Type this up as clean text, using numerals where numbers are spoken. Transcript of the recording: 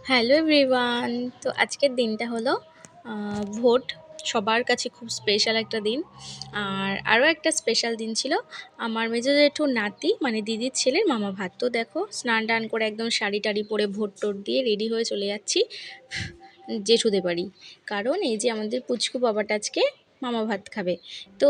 Hello everyone. তো আজকের দিনটা হলো ভোট। সবার কাছে খুব স্পেশাল একটা দিন। আর আরও একটা স্পেশাল দিন ছিল আমার মেজো জেঠুর নাতি মানে দিদির ছেলের মামা ভাত। তো দেখো স্নান টান করে একদম শাড়ি টাড়ি পরে ভোট টোট দিয়ে রেডি হয়ে চলে যাচ্ছি জেঠুদের বাড়ি। কারণ এই যে আমাদের পুচকু বাবাটা আজকে মামা ভাত খাবে। তো